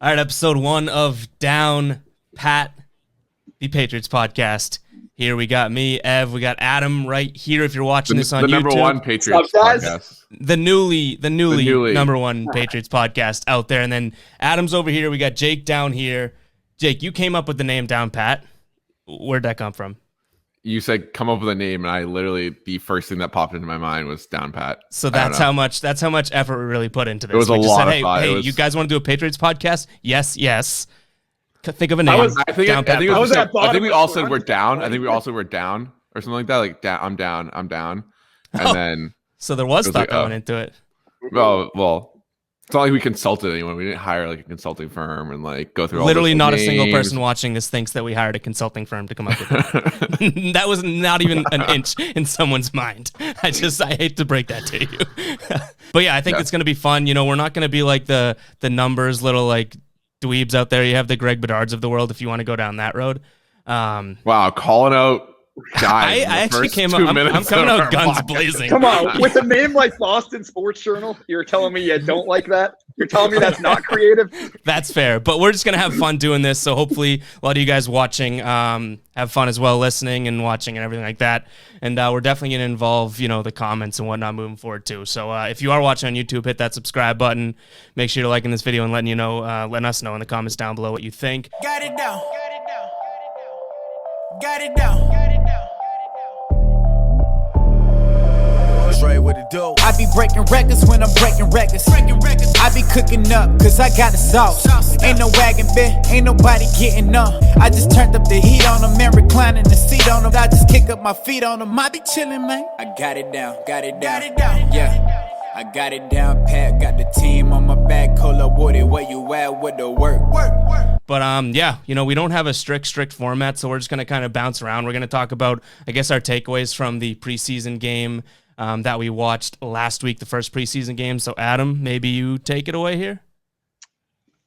All right, episode 1 of Down Pat, the Patriots Podcast. Here we got me, Ev. We got Adam right here. If you're watching this on YouTube, the number one Patriots podcast, the newly number one Patriots podcast out there. And then Adam's over here. We got Jake down here. Jake, you came up with the name Down Pat. Where'd that come from? You said come up with a name, and I literally the first thing that popped into my mind was Down Pat. So that's how much effort we really put into this. It was we a just lot said, of thought. Hey, you guys want to do a Patriots podcast? Yes. Think of a name. I think we all said we're down. I think we also were down or something like that. Like I'm down. And then so there was thought that went into it. Well, it's not like we consulted anyone. We didn't hire like a consulting firm and like go through. Literally, not names. A single person watching this thinks that we hired a consulting firm to come up with it. That was not even an inch in someone's mind. I hate to break that to you. But yeah, I think it's going to be fun. You know, we're not going to be like the numbers little like dweebs out there. You have the Greg Bedards of the world if you want to go down that road. Wow, calling out guys. I actually came up. I'm coming out guns blazing. Come on, with a name like Boston Sports Journal, you're telling me you don't like that? You're telling me that's not creative? That's fair, but we're just gonna have fun doing this. So hopefully, a lot of you guys watching have fun as well, listening and watching and everything like that. And we're definitely gonna involve the comments and whatnot moving forward too. So if you are watching on YouTube, hit that subscribe button. Make sure you're liking this video and letting us know in the comments down below what you think. Got it down. Got it down. What it do? I be breaking records when I'm breaking records. I be cooking up cause I got the sauce. Ain't no wagon bit, ain't nobody getting up. I just turned up the heat on them and reclining the seat on them. I just kick up my feet on them. I be chilling, man. I got it down. Yeah. I got it down, Pat. Got the team on my back. Cola Woody, where you at with the work? But we don't have a strict format, so we're just gonna kind of bounce around. We're gonna talk about, I guess, our takeaways from the preseason game that we watched last week, the first preseason game. So Adam, maybe you take it away here.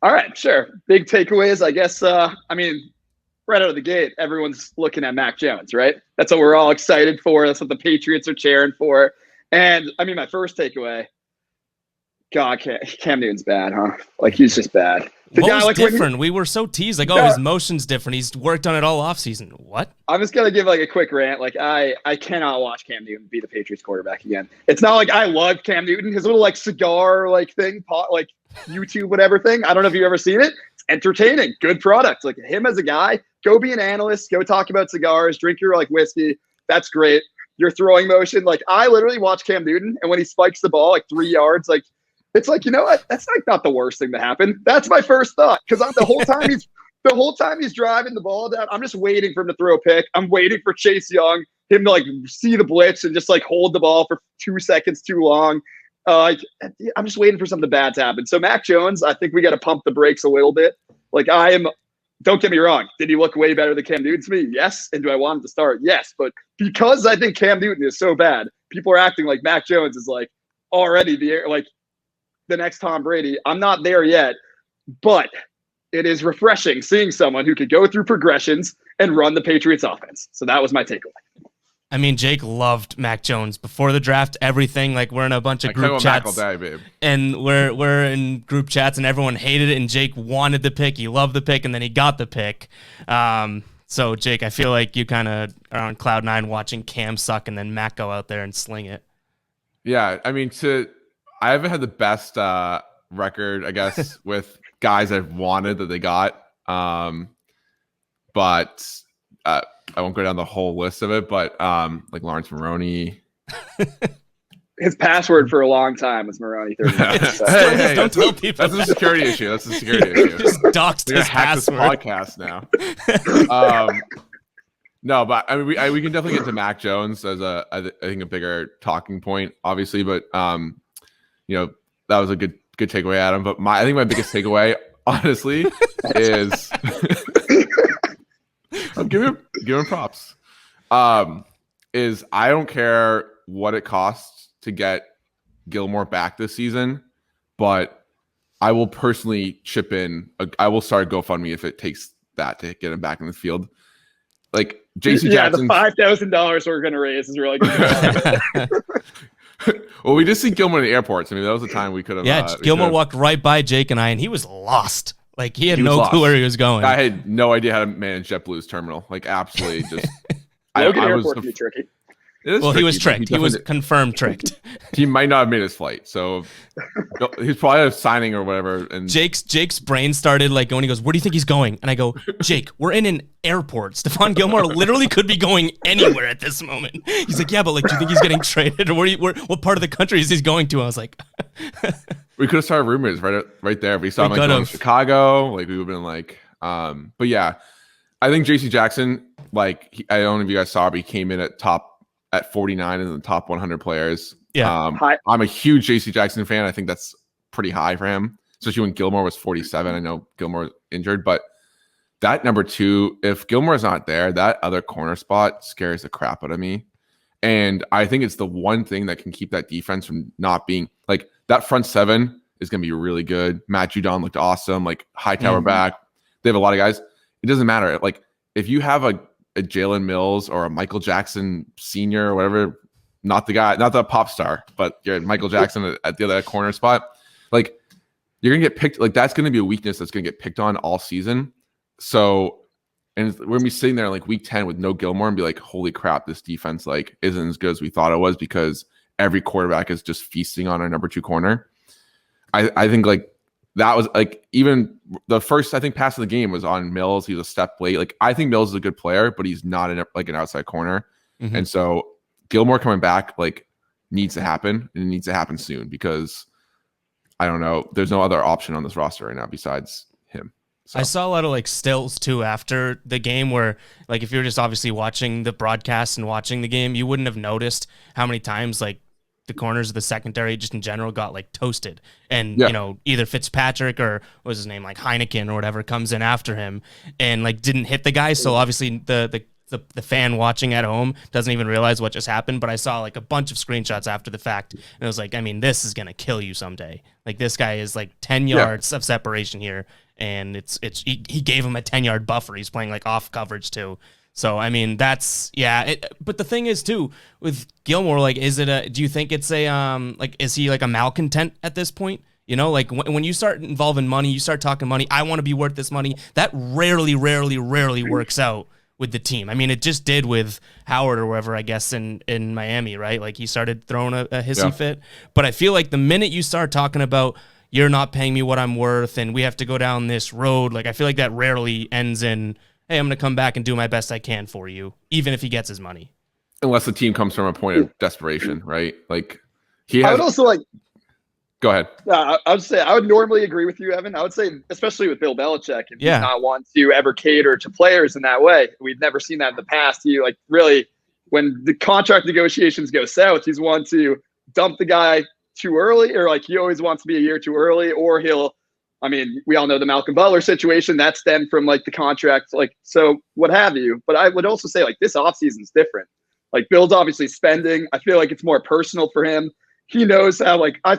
All right, sure. Big takeaways, I guess. Right out of the gate, everyone's looking at Mac Jones, right? That's what we're all excited for. That's what the Patriots are cheering for. And my first takeaway, God, Cam Newton's bad, huh? Like, he's just bad. What was different? We were so teased, his motion's different. He's worked on it all offseason. What? I'm just going to give a quick rant. I cannot watch Cam Newton be the Patriots quarterback again. It's not like I love Cam Newton. His little cigar thing, YouTube whatever thing. I don't know if you've ever seen it. It's entertaining. Good product. Him as a guy, go be an analyst, go talk about cigars, drink your whiskey. That's great. Your throwing motion. I literally watch Cam Newton, and when he spikes the ball 3 yards, it's you know what? That's not the worst thing to happen. That's my first thought, because the whole time he's driving the ball down, I'm just waiting for him to throw a pick. I'm waiting for Chase Young, him to see the blitz and just hold the ball for 2 seconds too long. I'm just waiting for something bad to happen. So Mac Jones, I think we got to pump the brakes a little bit. Don't get me wrong. Did he look way better than Cam Newton to me? Yes. And do I want him to start? Yes. But because I think Cam Newton is so bad, people are acting like Mac Jones is already the next Tom Brady. I'm not there yet, but it is refreshing seeing someone who could go through progressions and run the Patriots offense. So that was my takeaway. Jake loved Mac Jones before the draft. Everything we're in a bunch of group chats, and we're in group chats, and everyone hated it. And Jake wanted the pick. He loved the pick, and then he got the pick. So Jake, I feel like you kind of are on cloud nine watching Cam suck, and then Mac go out there and sling it. Yeah, I haven't had the best record, I guess, with guys I've wanted that they got. But I won't go down the whole list of it, but Lawrence Maroney. His password for a long time was Maroney 39. So. Hey, don't tell people. That's a security issue. Just doxed his password. Hack this podcast now. No, but we can definitely get to Mac Jones as I think a bigger talking point, obviously. But that was a good takeaway, Adam. But I think my biggest takeaway, honestly, is I'm giving him props. Is I don't care what it costs to get Gilmore back this season, but I will personally chip in. I will start GoFundMe if it takes that to get him back in the field. JC Jackson. The $5,000 we're going to raise is really good. Well, we just see Gilmore in the airports. That was the time we could have. Yeah, Gilmore walked right by Jake and I, and he was lost. Like he had no clue where he was going. I had no idea how to manage JetBlue's terminal. Like absolutely just. Logan Airport can be tricky. Well, he was tricked. He was confirmed tricked. He might not have made his flight, so he's probably signing or whatever. And Jake's brain started like going. He goes, "Where do you think he's going?" And I go, "Jake, we're in an airport. Stephon Gilmore literally could be going anywhere at this moment." He's like, "Yeah, but like, do you think he's getting traded, or what part of the country is he going to?" I was like, "We could have started rumors right there. If we saw him like going to Chicago, like we would have been like." But yeah, I think J.C. Jackson, like I don't know if you guys saw, but he came in at 49 in the top 100 players. Yeah. I'm a huge JC Jackson fan. I think that's pretty high for him, especially when Gilmore was 47. I know Gilmore injured, but that number 2, if Gilmore's not there, that other corner spot scares the crap out of me. And I think it's the one thing that can keep that defense from not being like that front 7 is going to be really good. Matt Judon looked awesome. Like Hightower back. They have a lot of guys. It doesn't matter. Like if you have a Jalen Mills or a Michael Jackson Sr. or whatever, not the pop star, but you're Michael Jackson at the other corner spot, like you're going to get picked. Like that's going to be a weakness that's going to get picked on all season. So, and we're going to be sitting there like week 10 with no Gilmore and be like, holy crap, this defense like isn't as good as we thought it was because every quarterback is just feasting on our number 2 corner. I think like that was like even the first, I think, pass of the game was on Mills. He's a step late. Like I think Mills is a good player, but he's not an outside corner. Mm-hmm. And so Gilmore coming back like needs to happen, and it needs to happen soon because I don't know. There's no other option on this roster right now besides him. So. I saw a lot of like stills too after the game where like if you're just obviously watching the broadcast and watching the game, you wouldn't have noticed how many times like the corners of the secondary just in general got like toasted, and you know, either Fitzpatrick or what was his name, like Heineken or whatever, comes in after him and like didn't hit the guy. So obviously the fan watching at home doesn't even realize what just happened. But I saw like a bunch of screenshots after the fact, and it was like, I mean, this is gonna kill you someday. Like this guy is like 10 yards of separation here, and he gave him a 10-yard buffer. He's playing like off coverage too. So, I mean, that's, but the thing is, too, with Gilmore, like, do you think it's is he like a malcontent at this point? You know, like when you start involving money, you start talking money, I want to be worth this money. That rarely works out with the team. I mean, it just did with Howard or wherever, I guess, in Miami, right? Like he started throwing a hissy fit. But I feel like the minute you start talking about, you're not paying me what I'm worth and we have to go down this road, like I feel like that rarely ends in, hey, I'm going to come back and do my best I can for you, even if he gets his money. Unless the team comes from a point of desperation, right? Like I would also like. Go ahead. I would say I would normally agree with you, Evan. I would say, especially with Bill Belichick, and he's not want to ever cater to players in that way. We've never seen that in the past. He like really, when the contract negotiations go south, he's want to dump the guy too early, or like he always wants to be a year too early, or he'll. I mean, we all know the Malcolm Butler situation. That stemmed from like the contract, like so what have you. But I would also say like this offseason is different. Like Bill's obviously spending. I feel like it's more personal for him. He knows how like I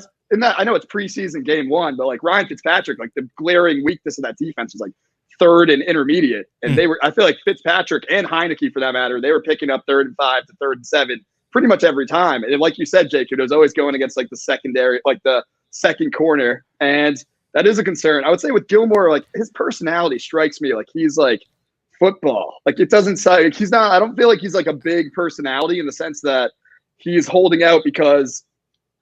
know it's preseason game 1, but like Ryan Fitzpatrick, like the glaring weakness of that defense was like 3rd and intermediate. And I feel like Fitzpatrick and Heineke for that matter, they were picking up 3rd and 5 to 3rd and 7 pretty much every time. And like you said, Jake, it was always going against like the secondary, like the second corner. And that is a concern. I would say with Gilmore, like his personality strikes me like he's like football. Like it doesn't say like, he's not. I don't feel like he's like a big personality in the sense that he's holding out because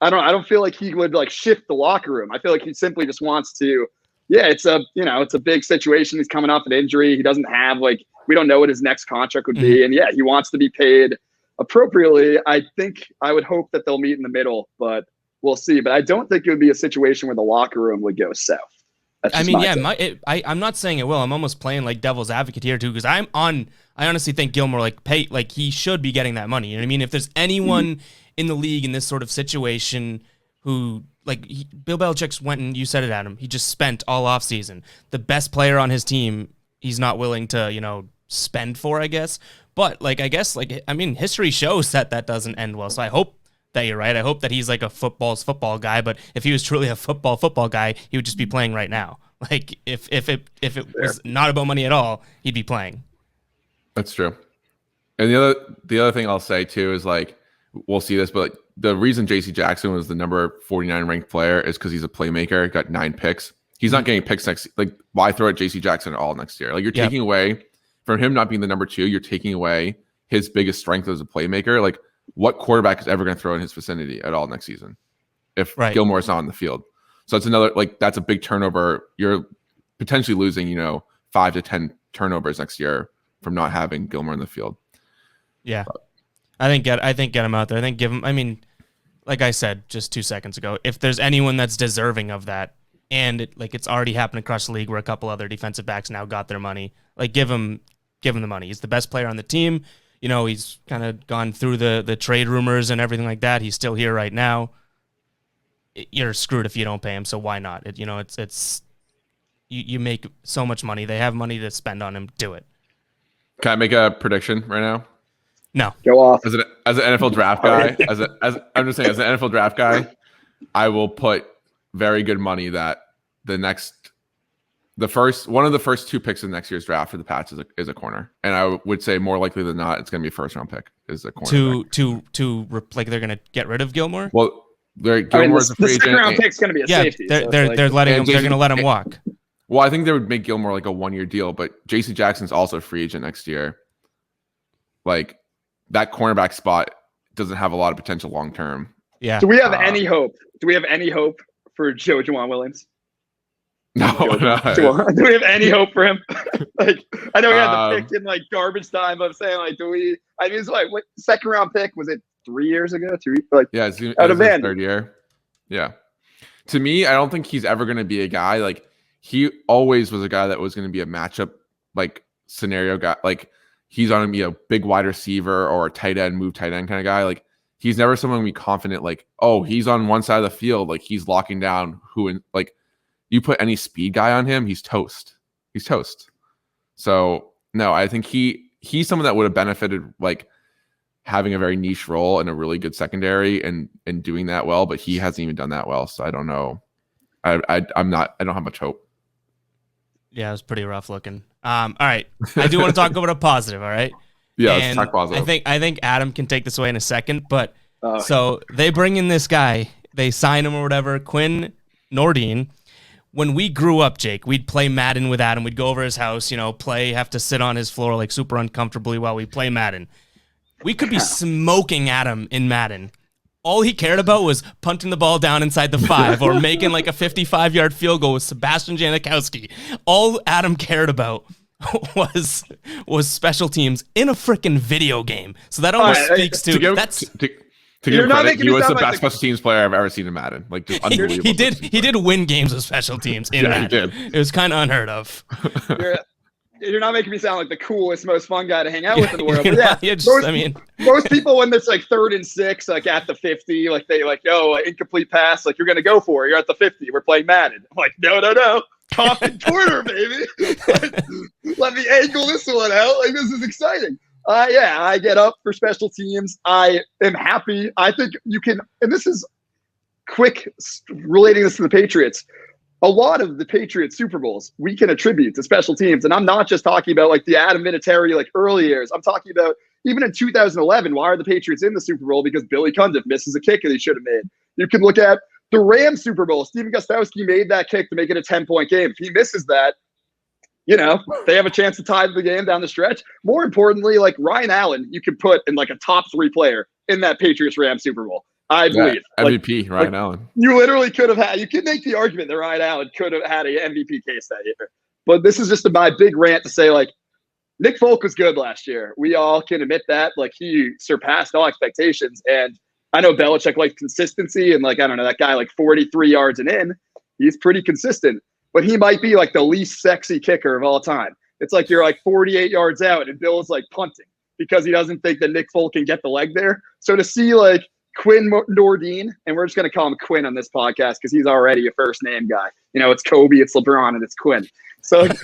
I don't feel like he would like shift the locker room. I feel like he simply just wants to. Yeah, it's a big situation. He's coming off an injury. He doesn't have like we don't know what his next contract would be, and he wants to be paid appropriately. I would hope that they'll meet in the middle, but. We'll see, but I don't think it would be a situation where the locker room would go south. I mean, I'm not saying it will. I'm almost playing like devil's advocate here too, because I honestly think Gilmore like he should be getting that money. You know what I mean? If there's anyone in the league in this sort of situation who Bill Belichick went and you said it, Adam. He just spent all off season. The best player on his team, he's not willing to spend for, I guess. But history shows that doesn't end well. So I hope that you're right. I hope that he's like a football guy, but if he was truly a football guy, he would just be playing right now. Like if it was not about money at all, he'd be playing. That's true. And the other thing I'll say too is like we'll see this, but the reason JC Jackson was the number 49 ranked player is because he's a playmaker, got 9 picks. He's not getting picks next. Like, why throw at J.C. Jackson at all next year? Like, you're taking away from him not being the number 2. You're taking away his biggest strength as a playmaker. Like, what quarterback is ever going to throw in his vicinity at all next season if Gilmore is not on the field? So it's another, like, that's a big turnover. You're potentially losing, 5 to 10 turnovers next year from not having Gilmore in the field. Yeah. But I think get him out there. I think give him, I mean, like I said just 2 seconds ago, if there's anyone that's deserving of that, and it's already happened across the league where a couple other defensive backs now got their money, like give him the money. He's the best player on the team. He's kind of gone through the trade rumors and everything like that. He's still here right now. You're screwed if you don't pay him. So why not? You make so much money. They have money to spend on him. Do it. Can I make a prediction right now? No. Go off. As an NFL draft guy, I'm just saying, as an NFL draft guy, I will put very good money that one of the first 2 picks in next year's draft for the Pats is a corner, and I would say more likely than not, it's going to be a first round pick. Is a corner like they're going to get rid of Gilmore? Well, Gilmore's a free agent. The second round pick's going to be a safety. They're going to let him walk. Well, I think they would make Gilmore like a 1-year deal, but J.C. Jackson's also a free agent next year. Like, that cornerback spot doesn't have a lot of potential long term. Yeah. Do we have any hope? Do we have any hope for Joe Juwan Williams? No. Do we have any hope for him? Like, I know we had the pick in garbage time, but I'm saying do we? I mean, it's what second round pick was it 3 years ago? Yeah, it's out of his third year. Yeah. To me, I don't think he's ever going to be a guy like he always was a guy that was going to be a matchup scenario guy. Like, he's on a big wide receiver or a tight end kind of guy. Like, he's never someone to be confident. Like, oh, he's on one side of the field. Like, he's locking down you put any speed guy on him, he's toast. He's toast. So no, I think he's someone that would have benefited having a very niche role in a really good secondary and doing that well, but he hasn't even done that well. So I don't know. I don't have much hope. Yeah, it was pretty rough looking. All right. I do want to talk about a positive, all right? Yeah, let's talk positive. I think Adam can take this away in a second, but so they bring in this guy, they sign him or whatever, Quinn Nordine. When we grew up, Jake, we'd play Madden with Adam. We'd go over his house, have to sit on his floor super uncomfortably while we play Madden. We could be smoking Adam in Madden. All he cared about was punting the ball down inside the 5 or making a 55-yard field goal with Sebastian Janikowski. All Adam cared about was special teams in a freaking video game. So that almost speaks to that's. To give credit, he was the best special teams player I've ever seen in Madden. Just unbelievable. He did win games with special teams in Madden. He did. It was kind of unheard of. You're not making me sound like the coolest, most fun guy to hang out with in the world. But most people when it's 3rd and 6, at the 50, they incomplete pass, you're gonna go for it. You're at the 50. We're playing Madden. I'm like, no. Top and corner, baby. Let me angle this one out. This is exciting. I get up for special teams. I am happy. I think you can, and this is quick relating this to the Patriots. A lot of the Patriots Super Bowls we can attribute to special teams. And I'm not just talking about the Adam Vinatieri early years. I'm talking about even in 2011, why are the Patriots in the Super Bowl? Because Billy Cundiff misses a kick that he should have made. You can look at the Rams Super Bowl. Steven Gostkowski made that kick to make it a 10-point game. If he misses that, they have a chance to tie the game down the stretch. More importantly, Ryan Allen, you could put in a top 3 player in that Patriots-Rams Super Bowl. I believe. MVP, Ryan Allen. You literally could have you could make the argument that Ryan Allen could have had an MVP case that year. But this is just my big rant to say, Nick Folk was good last year. We all can admit that. He surpassed all expectations. And I know Belichick likes consistency and I don't know, that guy 43 yards and in, he's pretty consistent. But he might be the least sexy kicker of all time. It's you're 48 yards out and Bill's punting because he doesn't think that Nick Folk can get the leg there. So to see Quinn Nordine, and we're just going to call him Quinn on this podcast because he's already a first name guy. It's Kobe, it's LeBron, and it's Quinn. So to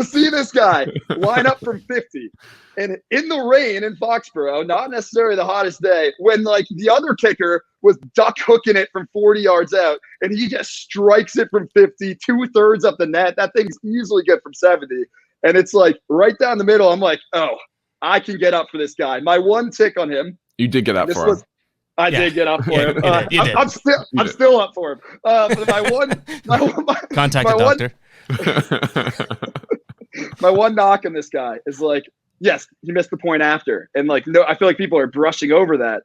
see this guy line up from 50 and in the rain in Foxborough, not necessarily the hottest day, when the other kicker was duck hooking it from 40 yards out and he just strikes it from 50, 2/3 up the net. That thing's easily good from 70. And it's right down the middle. I'm oh, I can get up for this guy. My one tick on him. You did get up for him. I did get up for him. You did. I'm still up for him. But contact the doctor. My one knock on this guy is like, yes, he missed the point after, and like, no, I feel like people are brushing over that.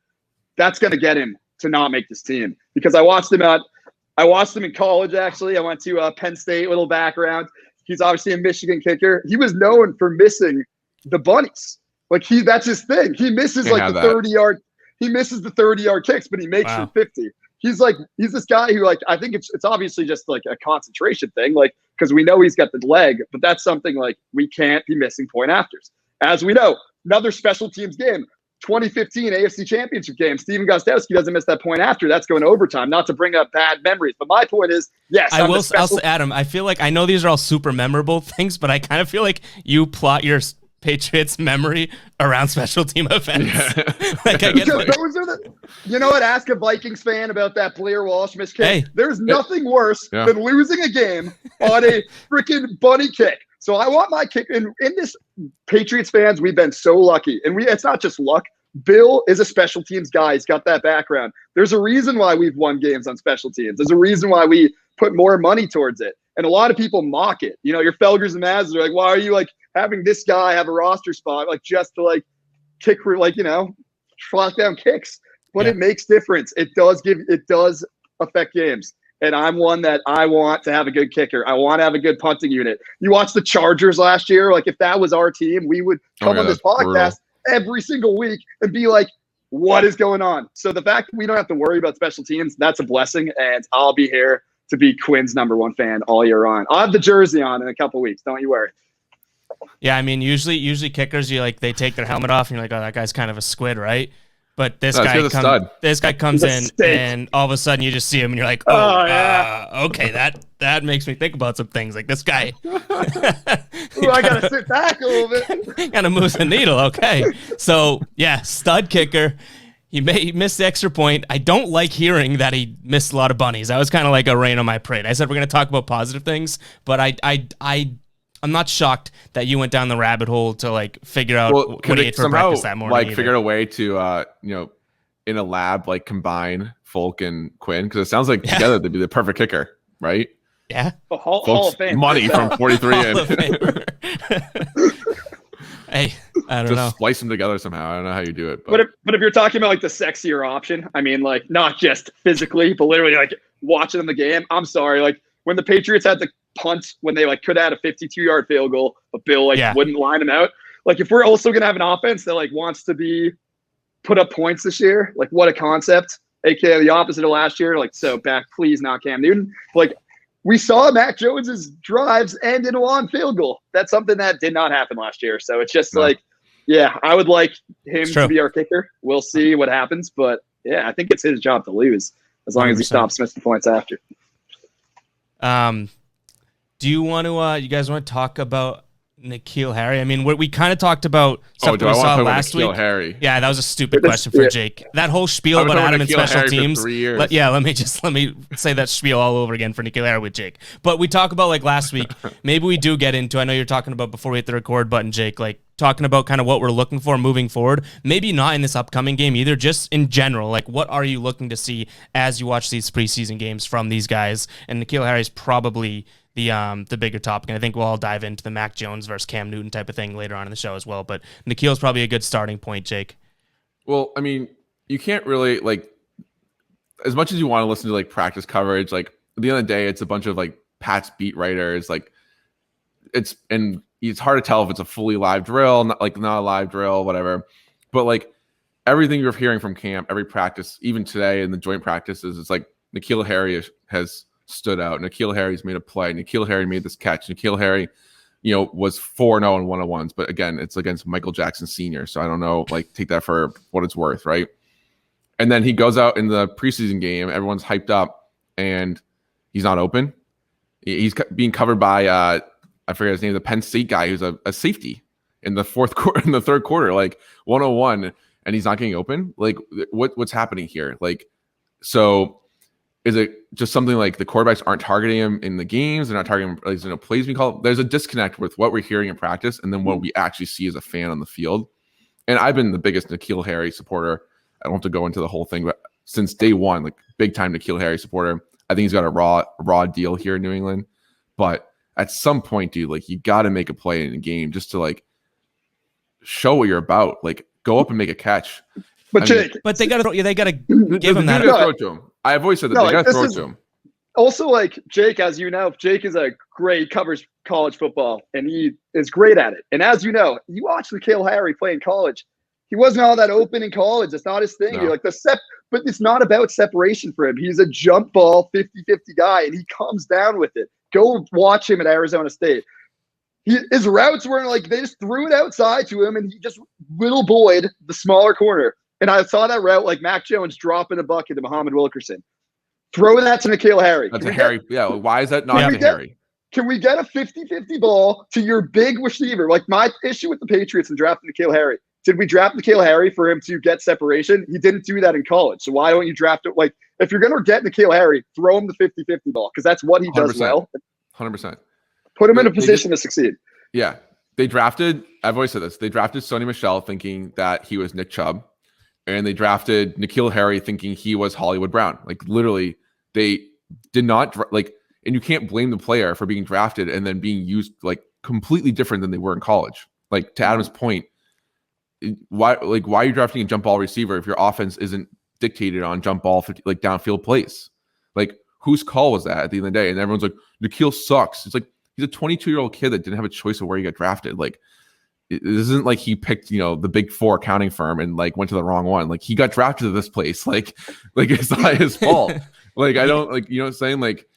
That's going to get him to not make this team, because I watched him in college. Actually, I went to Penn State. Little background: he's obviously a Michigan kicker. He was known for missing the bunnies. Like that's his thing. He misses like the 30-yard. He misses the 30-yard kicks, but he makes them 50. He's this guy who, like, I think it's obviously just like a concentration thing, like, because we know he's got the leg, but that's something like we can't be missing point afters. As we know, another special teams game, 2015 AFC Championship game, Steven Gostkowski doesn't miss that point after. That's going to overtime. Not to bring up bad memories, but my point is, yes, I'll say, Adam, I feel like I know these are all super memorable things, but I kind of feel like you plot your Patriots memory around special team events. Yeah. Like, I get those are you know what? Ask a Vikings fan about that Blair Walsh miss kick. Hey, there's nothing worse than losing a game on a freaking bunny kick. So I want my kick in this. Patriots fans, we've been so lucky, and it's not just luck. Bill is a special teams guy. He's got that background. There's a reason why we've won games on special teams. There's a reason why we put more money towards it. And a lot of people mock it. You know, your Felgers and Mazs are like, why are you like having this guy have a roster spot, like, just to like kick, like, you know, lock down kicks? But it makes difference. It does affect games. And I'm one that I want to have a good kicker. I want to have a good punting unit. You watch the Chargers last year. Like, if that was our team, we would come on this podcast every single week and be like, what is going on? So the fact that we don't have to worry about special teams, that's a blessing. And I'll be here to be Quinn's #1 fan all year on. I'll have the jersey on in a couple weeks. Don't you worry. Yeah, I mean, usually kickers, they take their helmet off and you're like, oh, that guy's kind of a squid, right? But this guy comes in and all of a sudden you just see him and you're like, okay, that makes me think about some things. Like, this guy. I gotta sit back a little bit. Gotta move the needle. Okay, so yeah, stud kicker. He missed the extra point. I don't like hearing that he missed a lot of bunnies. That was kind of like a rain on my parade. I said we're going to talk about positive things, but I'm not shocked that you went down the rabbit hole to like figure out what he ate for breakfast that morning. Like, figured a way to in a lab, like, combine Folk and Quinn, because it sounds like together they'd be the perfect kicker, right? Yeah. Hall of Fame. Money from 43 in. Hey, I don't know. Just splice them together somehow. I don't know how you do it. But if you're talking about like the sexier option, I mean, like, not just physically, but literally like watching them the game. I'm sorry, like when the Patriots had to punt when they like could have had a 52-yard field goal, but Bill wouldn't line them out. Like, if we're also gonna have an offense that like wants to put up points this year, like, what a concept. AKA the opposite of last year. Like, so back, please, not Cam Newton. Like, we saw Mac Jones's drives end in a long field goal. That's something that did not happen last year. So it's just I would like him to be our kicker. We'll see what happens. But yeah, I think it's his job to lose as long 100%. As he stops missing points after. Do you want to, you guys want to talk about N'Keal Harry? I mean, we kind of talked about stuff that we saw last week. Harry? Yeah, that was a stupid question for Jake. That whole spiel about Adam and special Harry teams. Let me say that spiel all over again for N'Keal Harry with Jake. But we talk about, like, last week. Maybe we do get into. I know you're talking about before we hit the record button, Jake. Like, talking about kind of what we're looking for moving forward. Maybe not in this upcoming game either. Just in general, like, what are you looking to see as you watch these preseason games from these guys? And N'Keal Harry's probably the bigger topic, and I think we'll all dive into the Mac Jones versus Cam Newton type of thing later on in the show as well. But N'Keal's probably a good starting point, Jake. Well, I mean, you can't really, like, as much as you want to listen to like practice coverage, like, at the end of the day, it's a bunch of like Pat's beat writers. Like, it's hard to tell if it's a fully live drill, not a live drill, whatever. But like everything you're hearing from camp, every practice, even today in the joint practices, it's like N'Keal Harry has stood out. N'Keal Harry's made a play. N'Keal Harry made this catch. N'Keal Harry, was 4-0 in one-on-ones, but again, it's against Michael Jackson Sr., so I don't know, like, take that for what it's worth, right? And then he goes out in the preseason game, everyone's hyped up, and he's not open. He's being covered by I forget his name, the Penn State guy who's a safety in the third quarter, like 101, and he's not getting open. Like, what's happening here? Like, so is it just something like the quarterbacks aren't targeting him in the games? They're not targeting him, plays being called. There's a disconnect with what we're hearing in practice and then what we actually see as a fan on the field. And I've been the biggest N'Keal Harry supporter. I don't have to go into the whole thing, but since day one, like big time N'Keal Harry supporter. I think he's got a raw deal here in New England. But at some point, dude, like you got to make a play in a game just to like show what you're about. Like go up and make a catch. But Jake, but they got to give him that. Throw it to him. I've always said that they got to throw it to him. Also, like Jake, as you know, Jake is covers college football, and he is great at it. And as you know, you watch N'Keal Harry play in college. He wasn't all that open in college. It's not his thing. No. You're like but it's not about separation for him. He's a jump ball 50-50 guy, and he comes down with it. Go watch him at Arizona State. His routes weren't like they just threw it outside to him, and he just little boyed the smaller corner. And I saw that route like Mac Jones dropping a bucket to Muhammad Wilkerson. Throw that to N'Keal Harry. That's a Harry. Yeah. Why is that not Harry? Can we get a 50-50 ball to your big receiver? Like my issue with the Patriots and drafting N'Keal Harry. Did we draft N'Keal Harry for him to get separation? He didn't do that in college. So why don't you draft it? Like if you're going to get N'Keal Harry, throw him the 50-50 ball because that's what he does 100%. well. 100%. Put him in a position to succeed. Yeah. I've always said this. They drafted Sonny Michel thinking that he was Nick Chubb. And they drafted N'Keal Harry thinking he was Hollywood Brown. Like literally, they did not and you can't blame the player for being drafted and then being used like completely different than they were in college. Like to Adam's point, why are you drafting a jump ball receiver if your offense isn't dictated on jump ball like downfield plays? Like whose call was that at the end of the day? And everyone's like, N'Keal sucks. It's like he's a 22-year-old kid that didn't have a choice of where he got drafted. Like it isn't like he picked, the big four accounting firm and like went to the wrong one. Like he got drafted to this place. Like it's not his fault. Like I don't like, you know what I'm saying? Like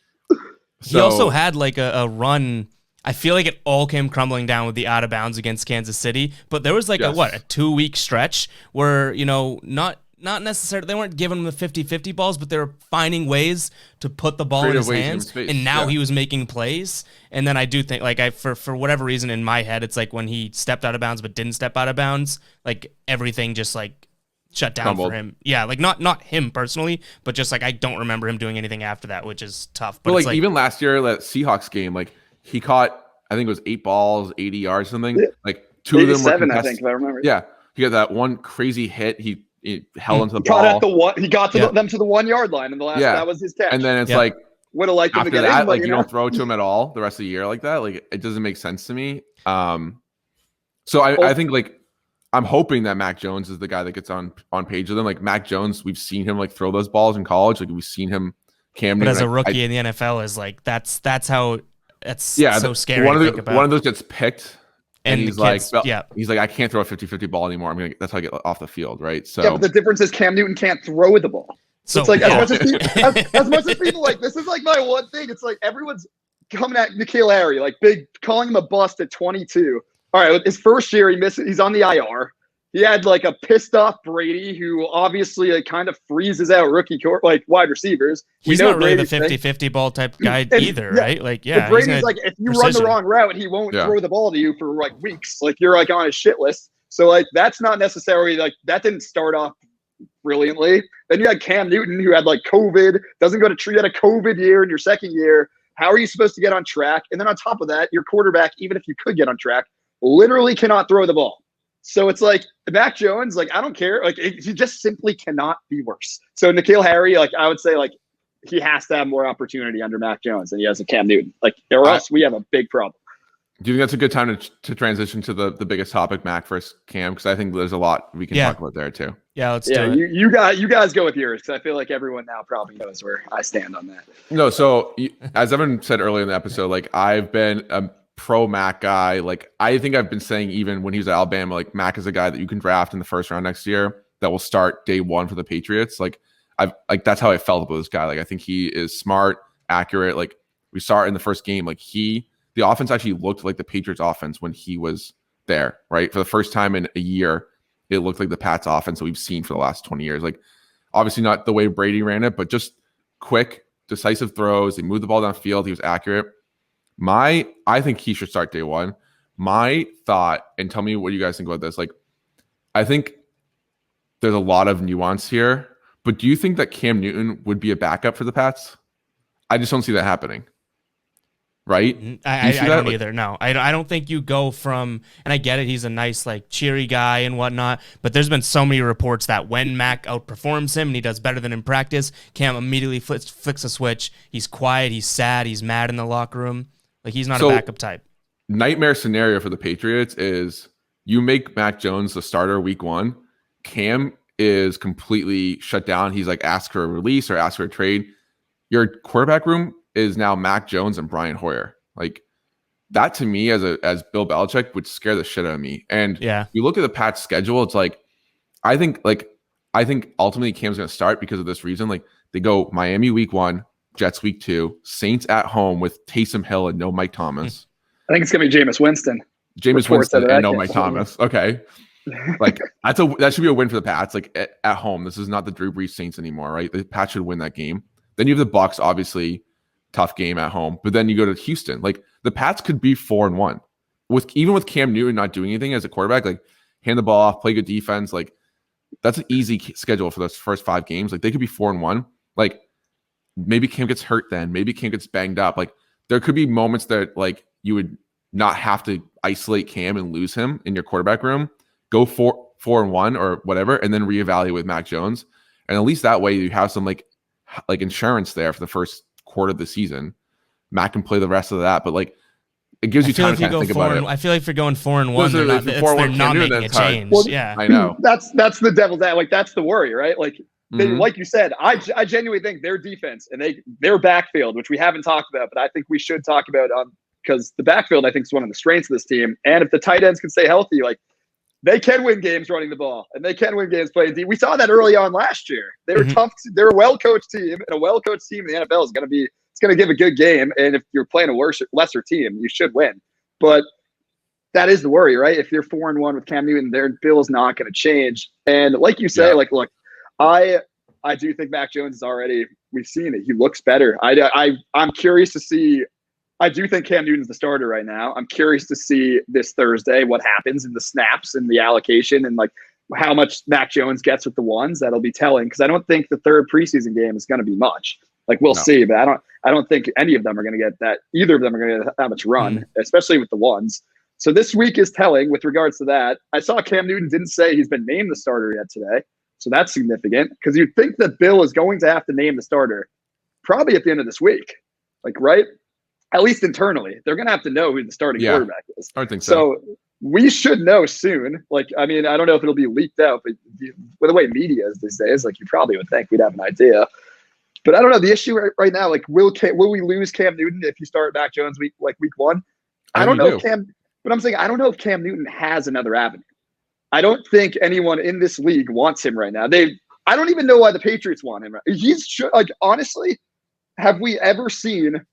he also had like a run. I feel like it all came crumbling down with the out of bounds against Kansas City. But there was like a 2-week stretch where, not necessarily, they weren't giving him the 50-50 balls, but they were finding ways to put the ball in his hands. And now he was making plays. And then I do think, like, for whatever reason in my head, it's like when he stepped out of bounds but didn't step out of bounds, like everything just like shut down for him. Yeah, like not him personally, but just like I don't remember him doing anything after that, which is tough. But like even last year, that Seahawks game, like he caught, I think it was 8 balls, 80 yards, something. Yeah. Like 2 of them were contested. I think, if I remember. Yeah, he got that one crazy hit. He held into the ball. He got them to the 1 yard line in the last. Yeah. That was his catch. And then it's like would have liked him after to get that, in, like you don't throw to him at all the rest of the year like that. Like it doesn't make sense to me. So I think like I'm hoping that Mac Jones is the guy that gets on page with them. Like Mac Jones, we've seen him like throw those balls in college. Like we've seen him. Cam Newton, but as a rookie in the NFL is like that's how. That's so scary to think about. One of those gets picked, and he's like, he's like, I can't throw a 50-50 ball anymore. That's how I get off the field, right? So, but the difference is Cam Newton can't throw the ball. So it's like as much as people like this is like my one thing. It's like everyone's coming at N'Keal Harry, like calling him a bust at 22. All right, his first year he missed. He's on the IR. He had like a pissed off Brady who obviously like kind of freezes out wide receivers. He's not really the 50-50 ball type guy either, right? Like, Brady's like, if you run the wrong route, he won't throw the ball to you for like weeks. Like you're like on his shit list. So like that's not necessarily like that didn't start off brilliantly. Then you had Cam Newton who had like COVID, doesn't go to treat at a COVID year in your second year. How are you supposed to get on track? And then on top of that, your quarterback, even if you could get on track, literally cannot throw the ball. So it's like Mac Jones, like I don't care, like he just simply cannot be worse. So N'Keal Harry, like I would say, like he has to have more opportunity under Mac Jones than he has a Cam Newton. Like or else we have a big problem. Do you think that's a good time to transition to the biggest topic, Mac versus Cam? Because I think there's a lot we can talk about there too. Yeah, let's do it. You guys go with yours because I feel like everyone now probably knows where I stand on that. No, so as Evan said earlier in the episode, like I've been a pro Mac guy. Like I think I've been saying even when he was at Alabama, like Mac is a guy that you can draft in the first round next year that will start day one for the Patriots. Like that's how I felt about this guy. Like I think he is smart, accurate. Like we saw it in the first game. Like the offense actually looked like the Patriots offense when he was there, right? For the first time in a year, it looked like the Pats offense that we've seen for the last 20 years. Like obviously not the way Brady ran it, but just quick, decisive throws. They moved the ball downfield. He was accurate. I think he should start day one. My thought, and tell me what you guys think about this. Like, I think there's a lot of nuance here, but do you think that Cam Newton would be a backup for the Pats? I just don't see that happening. right? I don't either. No, I don't think you go from, and I get it, he's a nice, like, cheery guy and whatnot, but there's been so many reports that when Mac outperforms him and he does better than in practice, Cam immediately flicks a switch. He's quiet, he's sad, he's mad in the locker room. Like, he's not a backup type. Nightmare scenario for the Patriots is you make Mac Jones the starter week 1. Cam is completely shut down. He's like, ask for a release or ask for a trade. Your quarterback room is now Mac Jones and Brian Hoyer. Like, that to me as Bill Belichick would scare the shit out of me. And you look at the Pats schedule, it's like, I think ultimately Cam's going to start because of this reason. Like, they go Miami week 1, Jets week 2, Saints at home with Taysom Hill and no Mike Thomas. I think it's going to be Jameis Winston. Jameis Winston and no Mike Thomas. Okay. Like, that should be a win for the Pats. Like, at home, this is not the Drew Brees Saints anymore, right? The Pats should win that game. Then you have the Bucs, obviously, tough game at home. But then you go to Houston. Like, the Pats could be 4-1 even with Cam Newton not doing anything as a quarterback. Like, hand the ball off, play good defense. Like, that's an easy schedule for those first 5 games. Like, they could be 4-1. Like, maybe Cam gets hurt then. Maybe Cam gets banged up. Like, there could be moments that, like, you would not have to isolate Cam and lose him in your quarterback room. Go 4-1 or whatever, and then reevaluate with Mac Jones. And at least that way you have some like insurance there for the first quarter of the season. Mac can play the rest of that, but like, it gives you time to think about it. I feel like if you're going 4-1, they're not making a change. Well, I know. That's the devil's advocate. Like, that's the worry, right? Like, like you said, I genuinely think their defense and their backfield, which we haven't talked about, but I think we should talk about because the backfield I think is one of the strengths of this team. And if the tight ends can stay healthy, like, they can win games running the ball, and they can win games playing deep. We saw that early on last year. They were tough. They're a well-coached team, and a well-coached team in the NFL is going to give a good game. And if you're playing a lesser team, you should win. But that is the worry, right? If you're 4-1 with Cam Newton, their bill's not going to change. And like you say, like, look, I do think Mac Jones is already. We've seen it. He looks better. I'm curious to see. I do think Cam Newton's the starter right now. I'm curious to see this Thursday what happens in the snaps and the allocation and like how much Mac Jones gets with the ones. That'll be telling, because I don't think the third preseason game is going to be much. Like, we'll see, but I don't think any of them are going to get that. Either of them are going to get that much run, especially with the ones. So this week is telling with regards to that. I saw Cam Newton didn't say he's been named the starter yet today, so that's significant because you'd think that Bill is going to have to name the starter probably at the end of this week, like, right? At least internally, they're going to have to know who the starting quarterback is. I think so. So we should know soon. Like, I mean, I don't know if it'll be leaked out, but with the way media is these days, like, you probably would think we'd have an idea. But I don't know. The issue right now, like, will we lose Cam Newton if you start Mac Jones week 1? I don't know if but I'm saying I don't know if Cam Newton has another avenue. I don't think anyone in this league wants him right now. I don't even know why the Patriots want him. Like, honestly, have we ever seen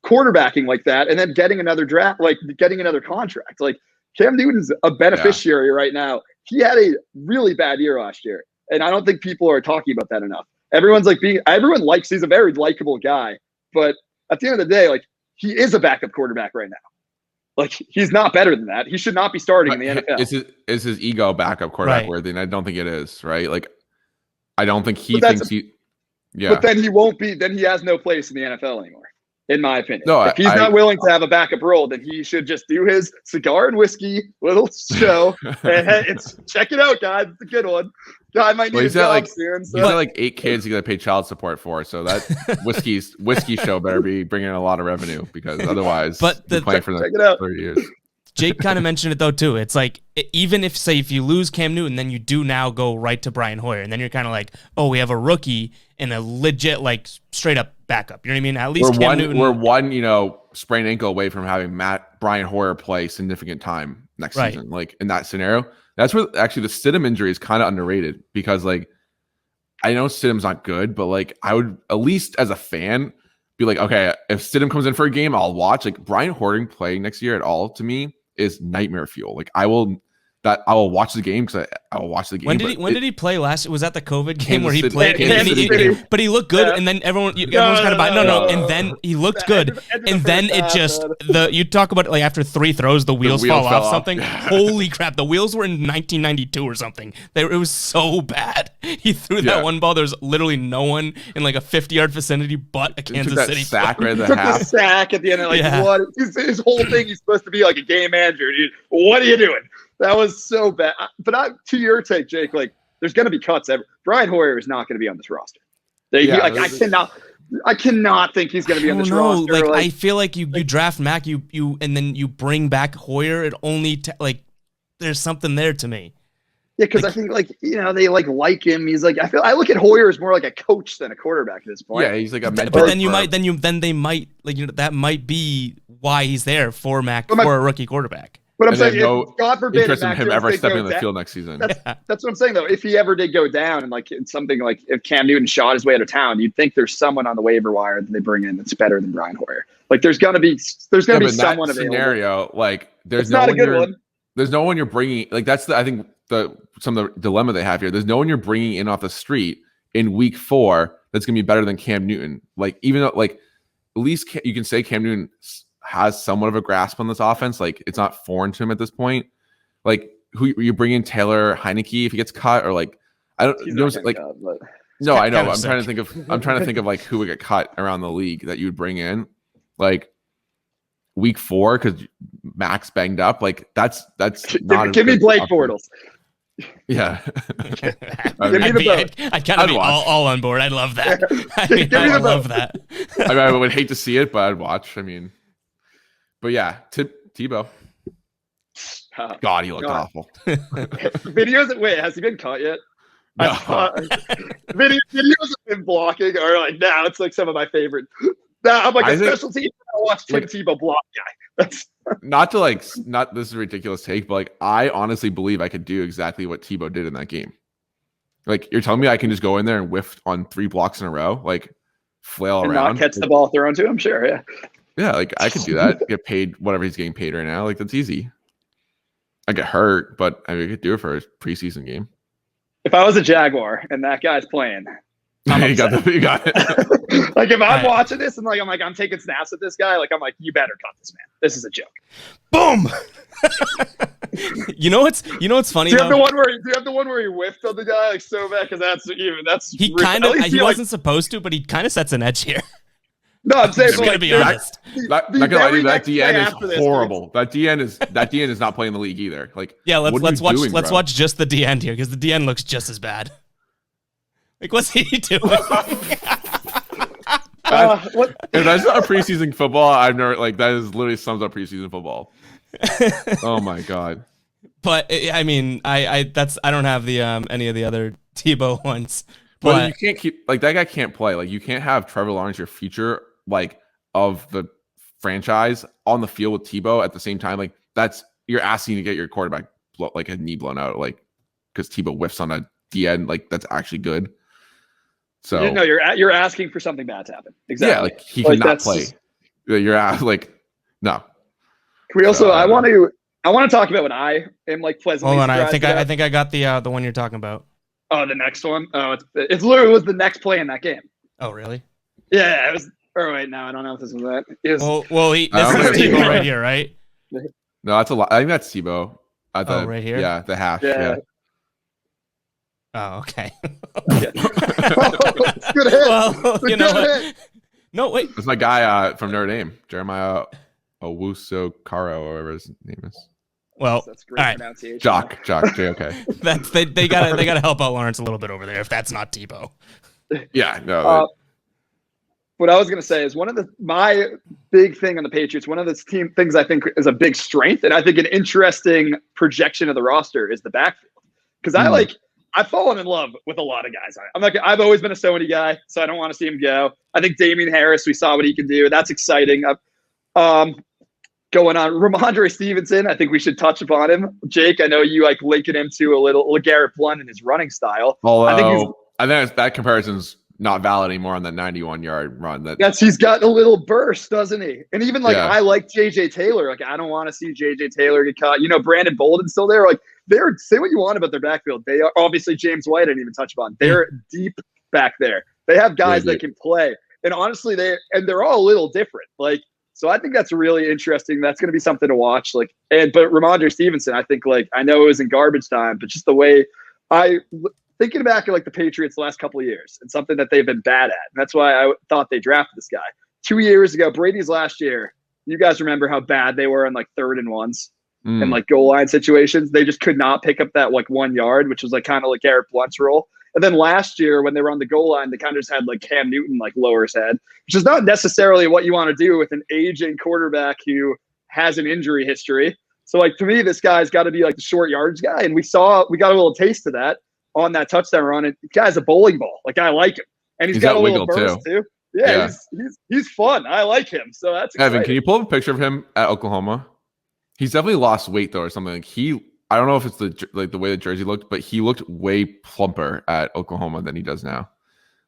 quarterbacking like that and then getting another draft, like getting another contract? Like, Cam Newton's a beneficiary right now. He had a really bad year last year, and I don't think people are talking about that enough. Everyone likes, he's a very likable guy, but at the end of the day, like, he is a backup quarterback right now. Like, he's not better than that. He should not be starting in the NFL. Is his ego backup quarterback worthy? And I don't think it is, right? Like, I don't think he thinks But then he won't be. Then he has no place in the NFL anymore, in my opinion. No, if he's not willing to have a backup role, then he should just do his cigar and whiskey little show. And check it out, guys. It's a good one. I might need a job soon. So. He's got like 8 kids you got to pay child support for. So that whiskey show better be bringing in a lot of revenue, because otherwise, you're playing for the 30 years. Jake kind of mentioned it though too. It's like, even if you lose Cam Newton, then you do now go right to Brian Hoyer, and then you're kind of like, oh, we have a rookie and a legit, like, straight up backup. You know what I mean? At least we're one sprained ankle away from having Brian Hoyer play significant time next season. Like, in that scenario, that's where actually the Stidham injury is kind of underrated, because, like, I know Stidham's not good, but, like, I would at least as a fan be like, okay, if Stidham comes in for a game, I'll watch. Like, Brian Hoyer playing next year at all, to me, is nightmare fuel. Like, I will that I will watch the game because I will watch the game. When did he play last? Was that the COVID game where he City. played? But he looked good, and then everyone's kind of and then he looked good, and then it just you talk about like after 3 throws the wheels fall off something. Holy crap! The wheels were in 1992 or something. It was so bad. He threw that one ball. There's literally no one in like a 50-yard vicinity but a Kansas City sack right at the took half. The sack at the end of what? His whole thing. He's supposed to be like a game manager. Dude. What are you doing? That was so bad. But to your take, Jake, like there's going to be cuts. Brian Hoyer is not going to be on this roster. I cannot think he's going to be on this roster. Like I feel like you draft Mac, you and then you bring back Hoyer. It only there's something there to me. Yeah, because I think they like him. He's like I look at Hoyer as more like a coach than a quarterback at this point. Yeah, he's like a mentor. But then they might that might be why he's there for Mac for a rookie quarterback. But I'm saying, God forbid, interest in him ever stepping in the field next season. That's what I'm saying, though. If he ever did go down, and like it's something like if Cam Newton shot his way out of town, you'd think there's someone on the waiver wire that they bring in that's better than Brian Hoyer. Like there's gonna be someone available. Scenario, like there's no one. There's no one you're bringing. Like that's I think some of the dilemma they have here. There's no one you're bringing in off the street in week 4 that's gonna be better than Cam Newton. Like even though at least you can say Cam Newton has somewhat of a grasp on this offense. Like it's not foreign to him at this point. Like who you bring in Taylor Heineke if he gets cut, or like I don't know. Like no, I know. I'm trying to think of like who would get cut around the league that you would bring in, like week 4 because Max banged up. Like that's not. Give me Blake Bortles. Yeah, I'd kind of be all on board. I'd love that. I love that. I would hate to see it, but I'd watch. I mean. But yeah, Tebow. God, he looked awful. Videos. Wait, has he been caught yet? No. Videos have been blocking, or like now it's like some of my favorite. Now I'm like a special team. I watch Tim Tebow block guy. That's not this is a ridiculous take, but like I honestly believe I could do exactly what Tebow did in that game. Like you're telling me I can just go in there and whiff on 3 blocks in a row, like flail around, not catch the ball thrown to him. Sure, yeah. Yeah, like I could do that. Get paid whatever he's getting paid right now. Like that's easy. I get hurt, but I could do it for a preseason game. If I was a Jaguar and that guy's playing, you got it. Like if I'm watching this and I'm taking snaps at this guy, like I'm like, you better cut this man. This is a joke. Boom. You know what's funny? Do you have the one where he whiffed on the guy like so bad? Because he wasn't supposed to, but he kind of sets an edge here. No, I'm saying, I'm gonna be honest. Not gonna lie to you, that DN is horrible. That DN is not playing the league either. Like, yeah, let's watch just the DN here because the DN looks just as bad. Like, what's he doing? If that's not preseason football, I've never that is literally sums up preseason football. Oh my god! But I mean, I don't have the any of the other Tebow ones. But you can't keep that guy can't play. Like you can't have Trevor Lawrence your future of the franchise on the field with Tebow at the same time. Like you're asking to get your quarterback a knee blown out because Tebow whiffs on a DN that's actually good. So no, you're asking for something bad to happen. Exactly. Yeah, he cannot play. You're no. Can we also? I want to talk about what I am pleasantly. Hold on, I think I got the one you're talking about. Oh, the next one. Oh, it literally was the next play in that game. Oh, really? Yeah, it was. Or wait, no, I don't know if this was that. This is Tebow right here, right? No, that's a lot. I think that's Tebow. Right here. Yeah, the half. Yeah. Oh, okay. Good hit. Well, you know what? No, wait. That's my guy from Notre Dame, Jeremiah Owusu-Karo, or whatever his name is. Well, that's great pronunciation. Jock, JOK. That's they gotta help out Lawrence a little bit over there if that's not Tebow. Yeah, no. What I was gonna say is my big thing on the Patriots. One of the team things I think is a big strength, and I think an interesting projection of the roster is the backfield. Because I've fallen in love with a lot of guys. I've always been a Sony guy, so I don't want to see him go. I think Damian Harris, we saw what he can do. That's exciting. Going on, Ramondre Stevenson, I think we should touch upon him. Jake, I know you linking him to a little LeGarrette Blount in his running style. Although, I think that comparison's not valid anymore on that 91-yard run. He's got a little burst, doesn't he? And even I like JJ Taylor. I don't want to see JJ Taylor get caught. Brandon Bolden's still there. they're, say what you want about their backfield. They are obviously James White. I didn't even touch upon. They're deep back there. They have guys that can play, and honestly, they're all a little different. Like, so I think that's really interesting. That's going to be something to watch. But Ramondre Stevenson, I think, like, I know it was in garbage time, but just the way thinking back at like the Patriots the last couple of years and something that they've been bad at. And that's why I thought they drafted this guy 2 years ago. Brady's last year. You guys remember how bad they were in like 3rd and 1s and like goal line situations. They just could not pick up that like 1 yard, which was like kind of like Garrett Blunt's role. And then last year when they were on the goal line, they kind of just had like Cam Newton like lower his head, which is not necessarily what you want to do with an aging quarterback who has an injury history. So like to me, this guy's got to be like the short yards guy. And we got a little taste of that on that touchdown run. And the guy's a bowling ball. Like I like him. And he's got a little burst too. Yeah. He's fun. I like him. So that's exciting. Evan, can you pull up a picture of him at Oklahoma? He's definitely lost weight though, or something. Like I don't know if it's the way the jersey looked, but he looked way plumper at Oklahoma than he does now.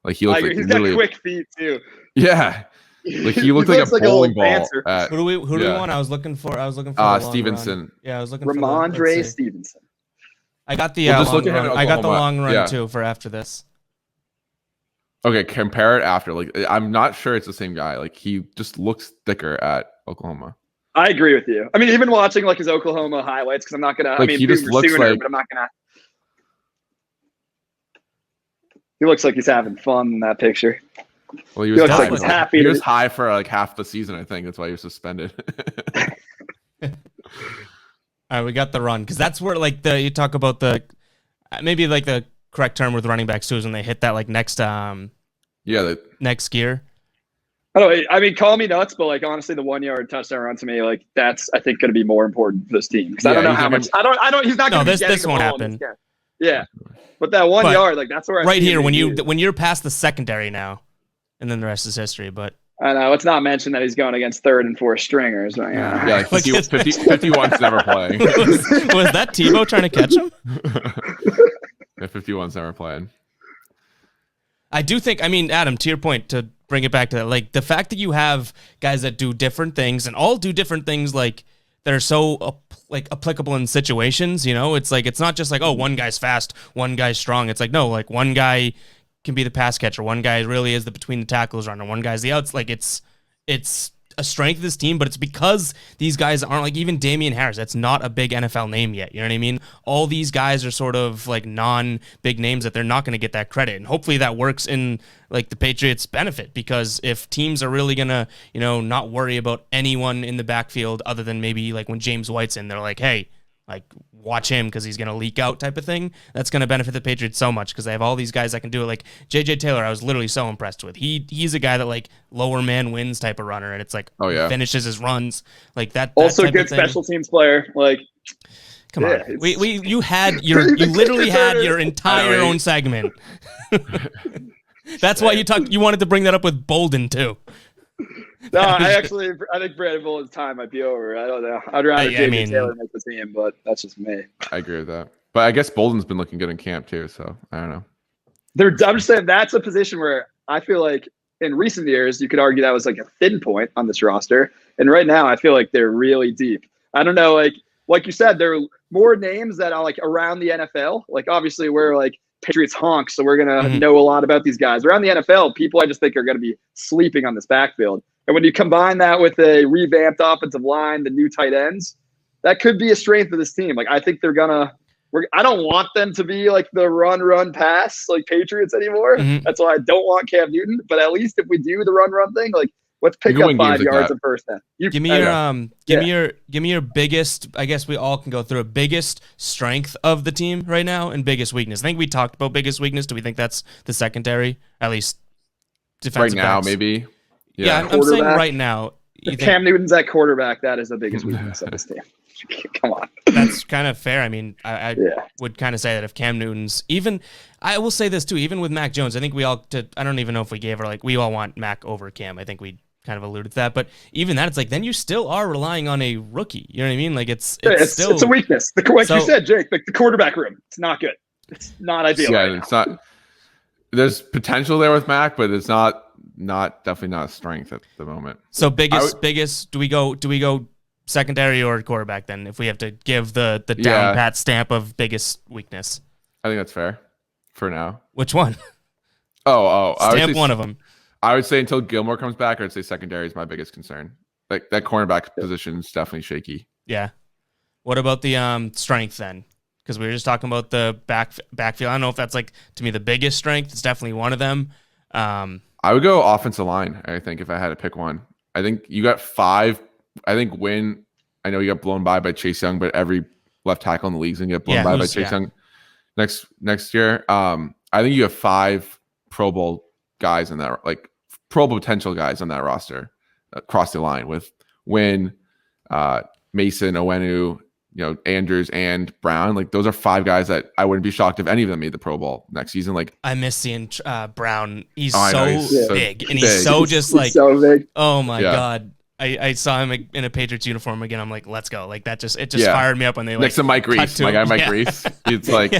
Like he looked like he's got quick feet too. Yeah. Like he looked like a bowling ball. Who do we want? I was looking for Stevenson. Yeah, I was looking Ramondre Stevenson. I got the long run. I got the long run too for after this. Okay, compare it after. Like I'm not sure it's the same guy. Like he just looks thicker at Oklahoma. I agree with you. I mean, even watching like his Oklahoma highlights, because I'm not gonna. Like, he just looks like. But I'm not gonna. He looks like he's having fun in that picture. Well, he was high. Like he's happy. He was high for like half the season. I think that's why he was suspended. All right, we got the run because that's where like you talk about the maybe like the correct term with running backs too is when they hit that like next next gear. I mean, call me nuts, but like honestly, the 1 yard touchdown run to me, like that's I think going to be more important for this team because I don't know how much. I don't. He's not going to. No, this won't happen. Yeah, but that 1 yard, like that's where right here when you're past the secondary now, and then the rest is history. But I know. Let's not mention that he's going against 3rd and 4th stringers. But, yeah, like 51's never playing. Was that Tebow trying to catch him? Yeah, 51's never playing. I do think. I mean, Adam, to your point, to bring it back to that, like the fact that you have guys that do different things and all do different things, like that are so applicable in situations. You know, it's like it's not just like, oh, one guy's fast, one guy's strong. It's like no, like one guy can be the pass catcher, one guy really is the between the tackles runner, one guy's the outs. Like it's a strength of this team, but it's because these guys aren't like even Damian Harris. That's not a big NFL name yet. You know what I mean? All these guys are sort of like non-big names that they're not going to get that credit. And hopefully that works in like the Patriots' benefit, because if teams are really going to, you know, not worry about anyone in the backfield other than maybe like when James White's in, they're like, hey, like watch him because he's going to leak out type of thing. That's going to benefit the Patriots so much because they have all these guys that can do it. Like J.J. Taylor, I was literally so impressed with. He's a guy that like lower man wins type of runner, and it's like finishes his runs like that. Also good special teams player. Like, come on, you literally had your entire own segment. That's why you wanted to bring that up with Bolden too. No, I think Brandon Bolden's time might be over. I don't know. I'd rather J.J. Taylor make the team, but that's just me. I agree with that. But I guess Bolden's been looking good in camp too, so I don't know. I'm just saying that's a position where I feel like in recent years you could argue that was like a thin point on this roster, and right now I feel like they're really deep. I don't know, like you said, there are more names that are like around the NFL. Like obviously we're like Patriots honks, so we're gonna know a lot about these guys around the NFL. People I just think are gonna be sleeping on this backfield. And when you combine that with a revamped offensive line, the new tight ends, that could be a strength of this team. Like I think I don't want them to be like the run pass like Patriots anymore. That's why I don't want Cam Newton. But at least if we do the run thing, like let's pick up 5 yards of first down. Give me your biggest. I guess we all can go through a biggest strength of the team right now and biggest weakness. I think we talked about biggest weakness. Do we think that's the secondary, at least defensive right now? backs? Maybe. Yeah, I'm saying right now. Cam Newton's at quarterback. That is the biggest weakness of this team. Come on. That's kind of fair. I mean, I would kind of say that if Cam Newton's even, I will say this too, even with Mac Jones, I think I don't even know if we gave her we all want Mac over Cam. I think we kind of alluded to that, but even that, it's like, then you still are relying on a rookie. You know what I mean? Like it's a weakness. Like you said, Jake, like the quarterback room, it's not good. It's not ideal. Yeah, it's not. There's potential there with Mac, but it's definitely not a strength at the moment. So biggest, do we go secondary or quarterback then, if we have to give the down pat stamp of biggest weakness? I think that's fair for now. Which one? Stamp one of them. I would say until Gilmore comes back, I'd say secondary is my biggest concern. Like that cornerback position is definitely shaky. Yeah. What about the strength then? Because we were just talking about the backfield. I don't know if that's like, to me, the biggest strength. It's definitely one of them. I would go offensive line, I think, if I had to pick one. I think you got 5. I think I know you got blown by Chase Young, but every left tackle in the league's going to get blown by Chase Young next year. I think you have 5 Pro Bowl guys in that, like Pro Bowl potential guys on that roster across the line with Wynn, Mason, Owenu, Andrews and Brown. Like those are 5 guys that I wouldn't be shocked if any of them made the Pro Bowl next season. Like I miss seeing Brown. He's so big, and he's so just like so big. Oh my God. I saw him in a Patriots uniform again. I'm like, let's go. Like that just fired me up when they next to Mike Reese. My guy Mike Reese. It's like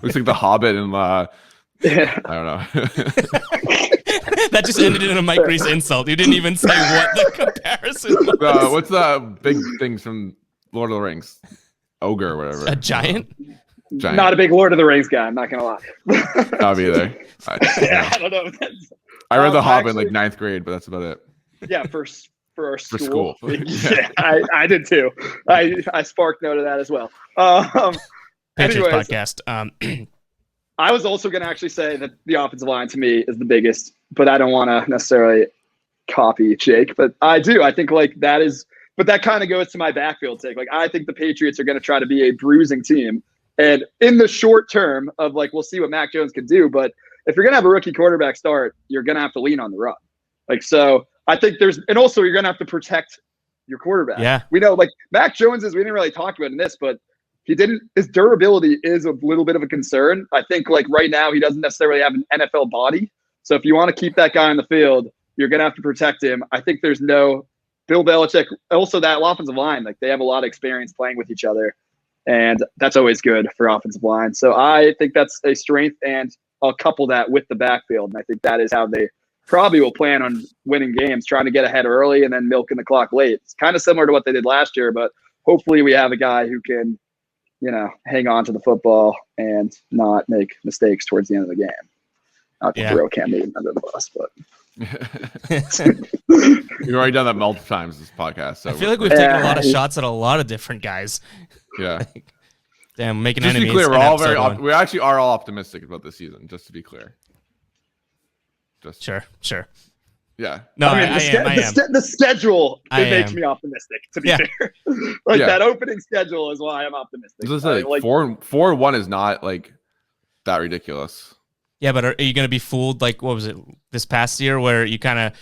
looks like the Hobbit and I don't know. That just ended in a Mike Reese insult. You didn't even say what the comparison was. What's the big things from Lord of the Rings? Ogre or whatever. A giant? Not a big Lord of the Rings guy, I'm not going to lie. Not either. I don't know. I read The Hobbit in like 9th grade, but that's about it. Yeah, for our school. Yeah, I did too. I spark noted that as well. Patriots Podcast. I was also going to actually say that the offensive line to me is the biggest, but I don't want to necessarily copy Jake. But I do. I think like that is, but that kind of goes to my backfield take. Like I think the Patriots are going to try to be a bruising team, and in the short term of like we'll see what Mac Jones can do. But if you're going to have a rookie quarterback start, you're going to have to lean on the run. Like so, I think and also you're going to have to protect your quarterback. Yeah, we know like Mac Jones we didn't really talk about in this, but his durability is a little bit of a concern. I think like right now he doesn't necessarily have an NFL body. So if you want to keep that guy on the field, you're going to have to protect him. I think there's no Bill Belichick. Also that offensive line, like they have a lot of experience playing with each other, and that's always good for offensive line. So I think that's a strength, and I'll couple that with the backfield. And I think that is how they probably will plan on winning games, trying to get ahead early and then milking the clock late. It's kind of similar to what they did last year, but hopefully we have a guy who can, hang on to the football and not make mistakes towards the end of the game. Not to throw Cam Newton under the bus, but you've already done that multiple times this podcast. So I feel like we've taken a lot of shots at a lot of different guys. Yeah. Damn, making just enemies. To be clear, we actually are all optimistic about this season. Just to be clear. Sure. Yeah. No, I am. The schedule makes me optimistic. To be fair, that opening schedule is why I'm optimistic. Like 4-1 is not like that ridiculous. Yeah, but are you going to be fooled? Like, what was it this past year, where you kind of,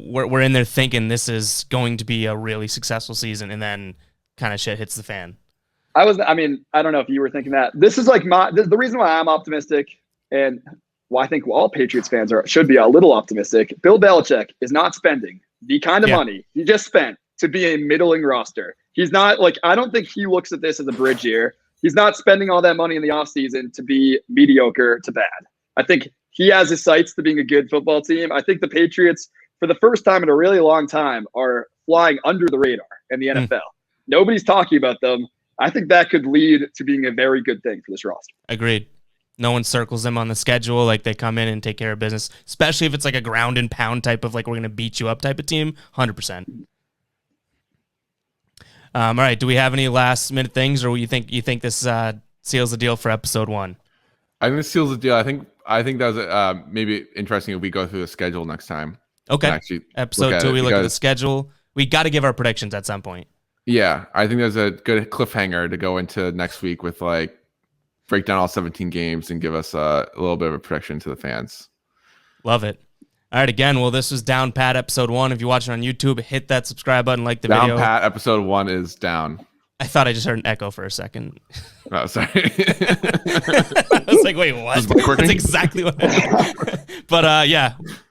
we're in there thinking this is going to be a really successful season, and then kind of shit hits the fan. I don't know if you were thinking that. This is like the reason why I'm optimistic, and why I think all Patriots fans should be a little optimistic. Bill Belichick is not spending the kind of money he just spent to be a middling roster. He's not I don't think he looks at this as a bridge year. He's not spending all that money in the offseason to be mediocre to bad. I think he has his sights to being a good football team. I think the Patriots, for the first time in a really long time, are flying under the radar in the NFL. Nobody's talking about them. I think that could lead to being a very good thing for this roster. Agreed. No one circles them on the schedule. Like they come in and take care of business, especially if it's like a ground and pound type of like we're going to beat you up type of team. 100%. All right. Do we have any last minute things, or you think this seals the deal for episode 1? I think this seals the deal. I think that was maybe interesting if we go through the schedule next time. Okay. Episode 2, we look at the schedule. We got to give our predictions at some point. Yeah, I think there's a good cliffhanger to go into next week with like break down all 17 games and give us a little bit of a prediction to the fans. Love it. All right, again, this was Down Pat episode 1. If you're watching on YouTube, hit that subscribe button, like the video. Down Pat episode 1 is down. I thought I just heard an echo for a second. Oh, sorry. I was like, wait, what? That's exactly what happened. But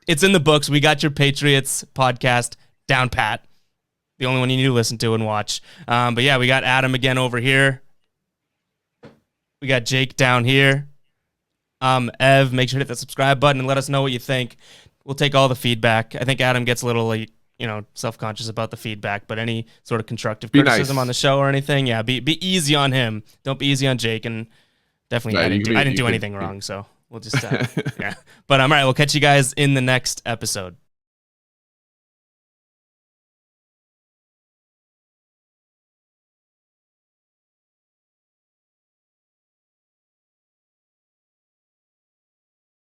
it's in the books. We got your Patriots podcast, Down Pat. The only one you need to listen to and watch. But yeah, we got Adam again over here. We got Jake down here. Ev, make sure to hit that subscribe button and let us know what you think. We'll take all the feedback. I think Adam gets a little self-conscious about the feedback, but any sort of constructive criticism on the show or anything, be easy on him. Don't be easy on Jake, and definitely I didn't do anything wrong, so we'll just, yeah. But all right, we'll catch you guys in the next episode.